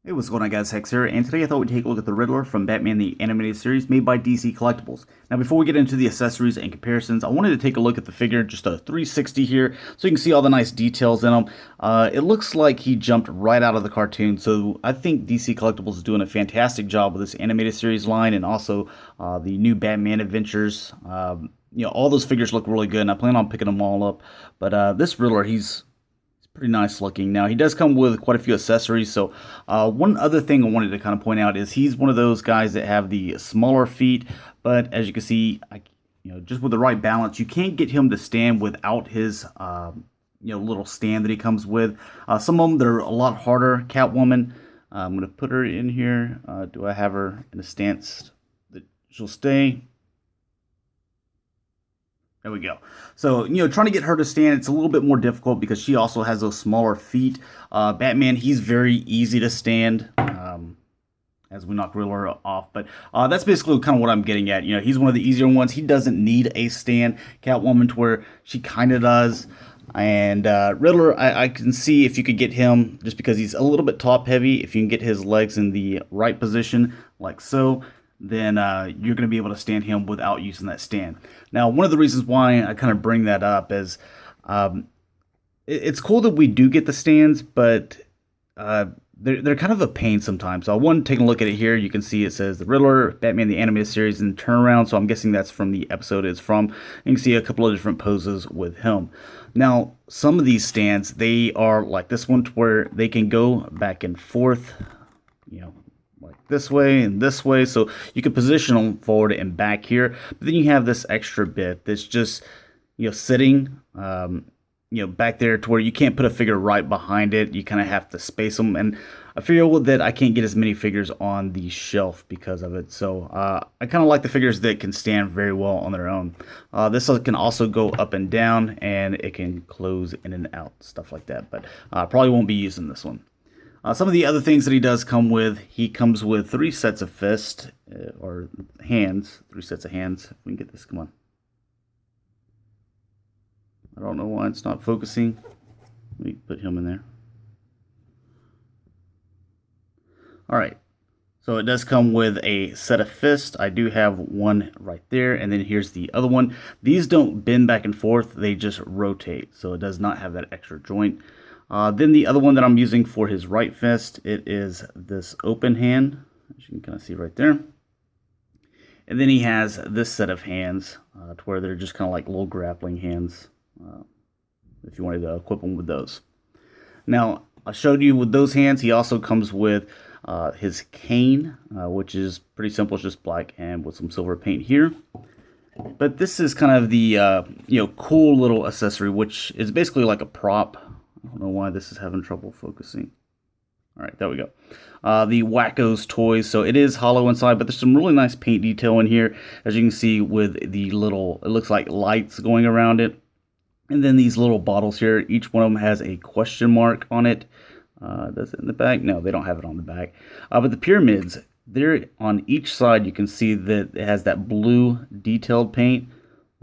Hey, what's going on, guys? Hex here, and today I thought we'd take a look at the Riddler from Batman the Animated Series made by DC Collectibles. Now, before we get into the accessories and comparisons, I wanted to take a look at the figure, just a 360 here, so you can see all the nice details in him. It looks like he jumped right out of the cartoon, so I think DC Collectibles is doing a fantastic job with this Animated Series line, and also the new Batman Adventures. All those figures look really good, and I plan on picking them all up. But this Riddler, he's pretty nice looking. Now, he does come with quite a few accessories. So one other thing I wanted to kind of point out is he's one of those guys that have the smaller feet, but as you can see, just with the right balance, you can't get him to stand without his little stand that he comes with. Some of them, they're a lot harder. Catwoman, I'm going to put her in here. Do I have her in a stance that she'll stay? There we go. So, trying to get her to stand, it's a little bit more difficult because she also has those smaller feet. Batman, he's very easy to stand as we knock Riddler off. But that's basically kind of what I'm getting at. He's one of the easier ones. He doesn't need a stand. Catwoman, to where she kind of does. And Riddler, I can see if you could get him, just because he's a little bit top heavy, if you can get his legs in the right position, like so, then you're going to be able to stand him without using that stand. Now, one of the reasons why I kind of bring that up is it's cool that we do get the stands, but they're kind of a pain sometimes. So I want to take a look at it here. You can see it says the Riddler, Batman the Animated Series, and Turnaround. So I'm guessing that's from the episode it's from. You can see a couple of different poses with him. Now, some of these stands, they are like this one, to where they can go back and forth, like this way and this way, so you can position them forward and back here. But then you have this extra bit that's just sitting back there, to where you can't put a figure right behind it. You kind of have to space them, and I feel that I can't get as many figures on the shelf because of it. So I kind of like the figures that can stand very well on their own. This can also go up and down, and it can close in and out, stuff like that. But I probably won't be using this one. Some of the other things that he does come with, he comes with 3 sets of fists, or hands, 3 sets of hands. If we can get this, come on. I don't know why it's not focusing. Let me put him in there. Alright, so it does come with a set of fists. I do have one right there, and then here's the other one. These don't bend back and forth, they just rotate, so it does not have that extra joint. Then the other one that I'm using for his right fist, it is this open hand, as you can kind of see right there. And then he has this set of hands, to where they're just kind of like little grappling hands, if you wanted to equip them with those. Now, I showed you with those hands, he also comes with his cane, which is pretty simple. It's just black and with some silver paint here. But this is kind of the cool little accessory, which is basically like a prop. I don't know why this is having trouble focusing. All right, there we go. The Wacko's toys. So it is hollow inside, but there's some really nice paint detail in here, as you can see with the little, it looks like lights going around it. And then these little bottles here, each one of them has a question mark on it. Does it in the back? No, they don't have it on the back. But the pyramids, they're on each side. You can see that it has that blue detailed paint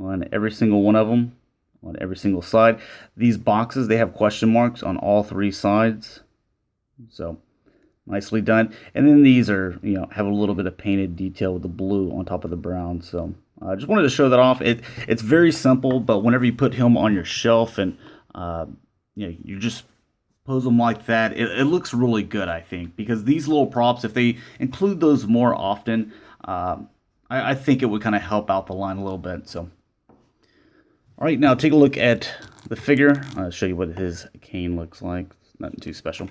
on every single one of them, on every single side. These boxes, they have question marks on all 3 sides. So nicely done. And then these are, have a little bit of painted detail with the blue on top of the brown. So I just wanted to show that off. It's very simple, but whenever you put him on your shelf and you just pose them like that, it looks really good, I think, because these little props, if they include those more often, I think it would kind of help out the line a little bit. So, all right, now take a look at the figure. I'll show you what his cane looks like. It's nothing too special.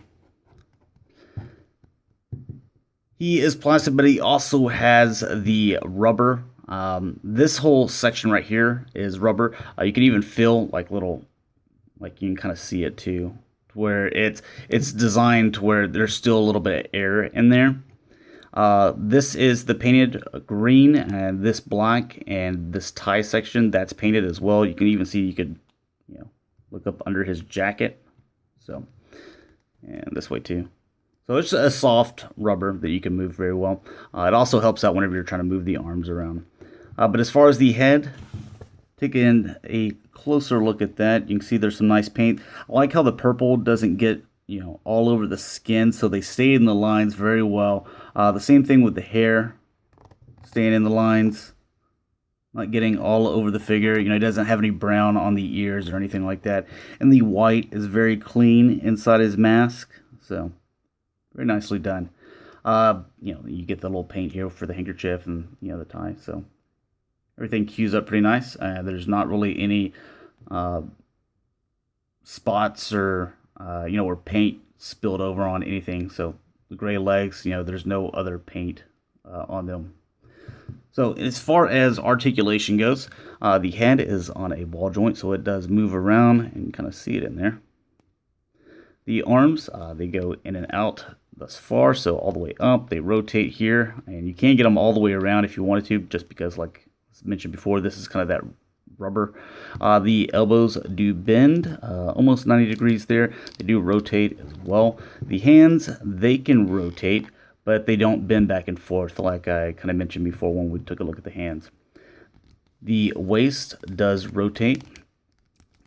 He is plastic, but he also has the rubber. This whole section right here is rubber. You can even feel like little, like you can kind of see it too, where it's designed to where there's still a little bit of air in there. This is the painted green, and this black, and this tie section that's painted as well. You can even see, you could look up under his jacket. So, and this way too. So it's a soft rubber that you can move very well. It also helps out whenever you're trying to move the arms around. But as far as the head, taking a closer look at that, you can see there's some nice paint. I like how the purple doesn't get all over the skin, so they stay in the lines very well. The same thing with the hair, staying in the lines, not getting all over the figure. It doesn't have any brown on the ears or anything like that. And the white is very clean inside his mask, so very nicely done. You get the little paint here for the handkerchief and the tie, so everything cues up pretty nice. There's not really any spots or where paint spilled over on anything. So the gray legs, there's no other paint on them. So as far as articulation goes, the head is on a ball joint, so it does move around, and you kind of see it in there. The arms, they go in and out thus far, so all the way up. They rotate here, and you can get them all the way around if you wanted to, just because, like I mentioned before, this is kind of that rubber. The elbows do bend almost 90 degrees there. They do rotate as well. The hands, they can rotate, but they don't bend back and forth like I kind of mentioned before when we took a look at the hands. The waist does rotate.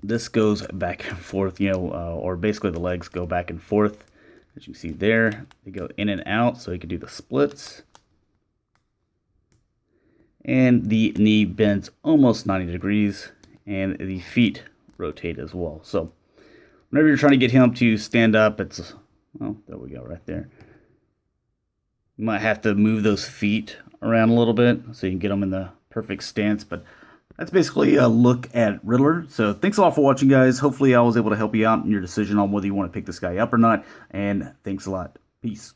This goes back and forth, or basically the legs go back and forth. As you can see there, they go in and out, so you can do the splits. And the knee bends almost 90 degrees, and the feet rotate as well. So whenever you're trying to get him to stand up, it's, well, there we go, right there. You might have to move those feet around a little bit so you can get them in the perfect stance, but that's basically a look at Riddler. So thanks a lot for watching, guys. Hopefully I was able to help you out in your decision on whether you want to pick this guy up or not, and thanks a lot. Peace.